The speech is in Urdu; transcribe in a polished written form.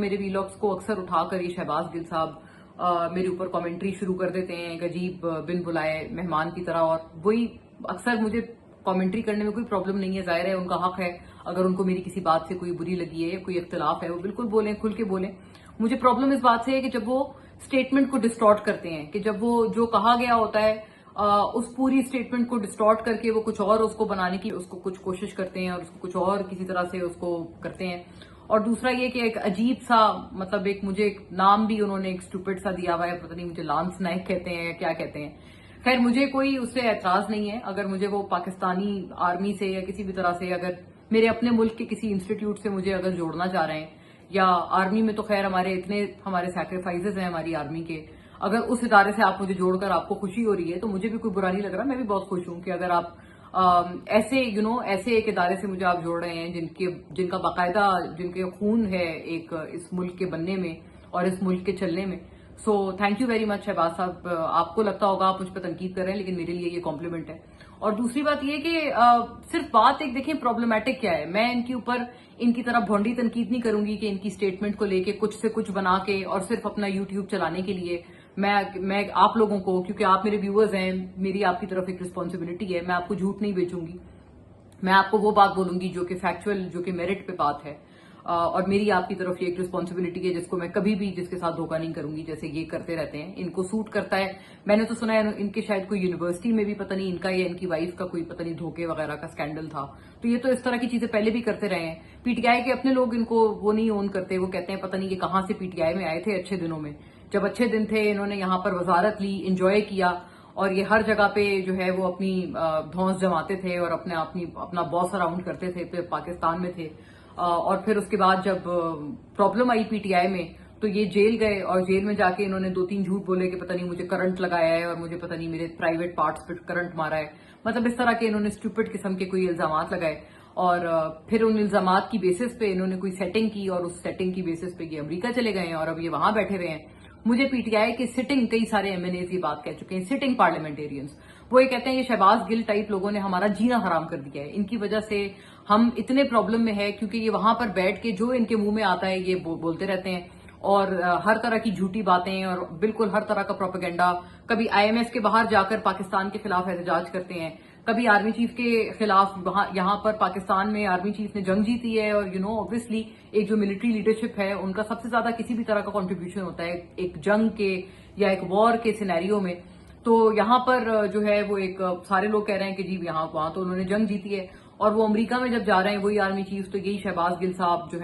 میرے ویلاگس کو اکثر اٹھا کر یہ شہباز گل صاحب میرے اوپر کامنٹری شروع کر دیتے ہیں ایک عجیب بن بلائے مہمان کی طرح، اور وہی اکثر مجھے کامنٹری کرنے میں کوئی پرابلم نہیں ہے، ظاہر ہے ان کا حق ہے، اگر ان کو میری کسی بات سے کوئی بری لگی ہے یا کوئی اختلاف ہے وہ بالکل بولیں، کھل کے بولیں۔ مجھے پرابلم اس بات سے ہے کہ جب وہ اسٹیٹمنٹ کو ڈسٹارٹ کرتے ہیں، کہ جب وہ جو کہا گیا ہوتا ہے اس پوری اسٹیٹمنٹ کو ڈسٹارٹ کر کے وہ کچھ اور اس کو بنانے کی اس کو کچھ کوشش کرتے ہیں اور اس کو کچھ اور کسی طرح سے اس کو کرتے ہیں۔ اور دوسرا یہ کہ ایک عجیب سا مطلب مجھے ایک نام بھی انہوں نے ایک اسٹوپڈ سا دیا ہوا ہے، پتہ نہیں مجھے لانس نائک کہتے ہیں یا کیا کہتے ہیں۔ خیر مجھے کوئی اس سے اعتراض نہیں ہے، اگر مجھے وہ پاکستانی آرمی سے یا کسی بھی طرح سے اگر میرے اپنے ملک کے کسی انسٹیٹیوٹ سے مجھے اگر جوڑنا چاہ رہے ہیں، یا آرمی میں تو خیر ہمارے سیکریفائزز ہیں ہماری آرمی کے، اگر اس ادارے سے آپ مجھے جوڑ کر آپ کو خوشی ہو رہی ہے تو مجھے بھی کوئی برا نہیں لگ رہا، میں بھی بہت خوش ہوں کہ اگر آپ ایسے ایک ادارے سے مجھے آپ جوڑ رہے ہیں جن کا باقاعدہ جن کے خون ہے ایک اس ملک کے بننے میں اور اس ملک کے چلنے میں۔ So thank you very much Shahbaz صاحب، آپ کو لگتا ہوگا آپ مجھ پہ تنقید کر رہے ہیں لیکن میرے لیے یہ کمپلیمنٹ ہے۔ اور دوسری بات یہ کہ صرف بات ایک دیکھیں پرابلمٹک کیا ہے، میں ان کے اوپر ان کی طرح بھونڈی تنقید نہیں کروں گی کہ ان کی اسٹیٹمنٹ کو لے کے کچھ سے کچھ بنا کے اور صرف اپنا یوٹیوب چلانے کے لیے میں آپ لوگوں کو، کیونکہ آپ میرے ویورز ہیں، میری آپ کی طرف ایک رسپانسبلٹی ہے، میں آپ کو جھوٹ نہیں بیچوں گی، میں آپ کو وہ بات بولوں گی جو کہ فیکچوئل، جو کہ میرٹ پہ بات ہے، اور میری آپ کی طرف یہ ایک رسپانسبلٹی ہے جس کو میں کبھی بھی جس کے ساتھ دھوکہ نہیں کروں گی، جیسے یہ کرتے رہتے ہیں، ان کو سوٹ کرتا ہے۔ میں نے تو سنا ہے ان کے شاید کوئی یونیورسٹی میں بھی پتہ نہیں ان کا یا ان کی وائف کا کوئی پتہ نہیں دھوکے وغیرہ کا سکینڈل تھا، تو یہ تو اس طرح کی چیزیں پہلے بھی کرتے رہے ہیں۔ پی ٹی آئی کے اپنے لوگ ان کو وہ نہیں اون کرتے، وہ کہتے ہیں پتہ نہیں یہ کہاں سے پی ٹی آئی میں آئے تھے اچھے دنوں میں، جب اچھے دن تھے انہوں نے یہاں پر وزارت لی، انجوائے کیا، اور یہ ہر جگہ پہ جو ہے وہ اپنی دھونس جماتے تھے اور اپنا باس اراؤنڈ کرتے تھے، پھر پاکستان میں تھے، اور پھر اس کے بعد جب problem I P T I میں تو یہ جیل گئے، اور جیل میں جا کے انہوں نے 2-3 جھوٹ بولے کہ پتہ نہیں مجھے کرنٹ لگایا ہے اور مجھے پتہ نہیں میرے پرائیویٹ پارٹس پہ کرنٹ مارا ہے، مطلب اس طرح کے انہوں نے اسٹوپڈ قسم کے کوئی الزامات لگائے، اور پھر ان الزامات کی بیسس پہ انہوں نے کوئی سیٹنگ کی، اور اس سیٹنگ کی بیسس پہ یہ امریکہ چلے گئے ہیں اور اب یہ وہاں بیٹھے ہوئے ہیں۔ مجھے پی ٹی آئی کے سٹنگ کئی سارے ایم این ایز یہ بات کہہ چکے ہیں، سٹنگ پارلیمنٹیرینز، وہ یہ کہتے ہیں یہ شہباز گل ٹائپ لوگوں نے ہمارا جینا حرام کر دیا ہے، ان کی وجہ سے ہم اتنے پرابلم میں ہے، کیونکہ یہ وہاں پر بیٹھ کے جو ان کے منہ میں آتا ہے یہ بولتے رہتے ہیں، اور ہر طرح کی جھوٹی باتیں اور بالکل ہر طرح کا پروپیگنڈا، کبھی آئی ایم ایس کے باہر جا کر پاکستان کے خلاف احتجاج کرتے ہیں، کبھی آرمی چیف کے خلاف، یہاں پر پاکستان میں آرمی چیف نے جنگ جیتی ہے، اور اوبویسلی ایک جو ملٹری لیڈرشپ ہے ان کا سب سے زیادہ کسی بھی طرح کا کنٹریبیوشن ہوتا ہے ایک جنگ کے یا ایک وار کے سینیریو میں، تو یہاں پر جو ہے وہ ایک سارے لوگ کہہ رہے ہیں کہ جی وہاں تو انہوں نے جنگ جیتی ہے، اور وہ امریکہ میں جب جا رہے ہیں وہی آرمی چیف، تو یہی شہباز گل صاحب جو ہے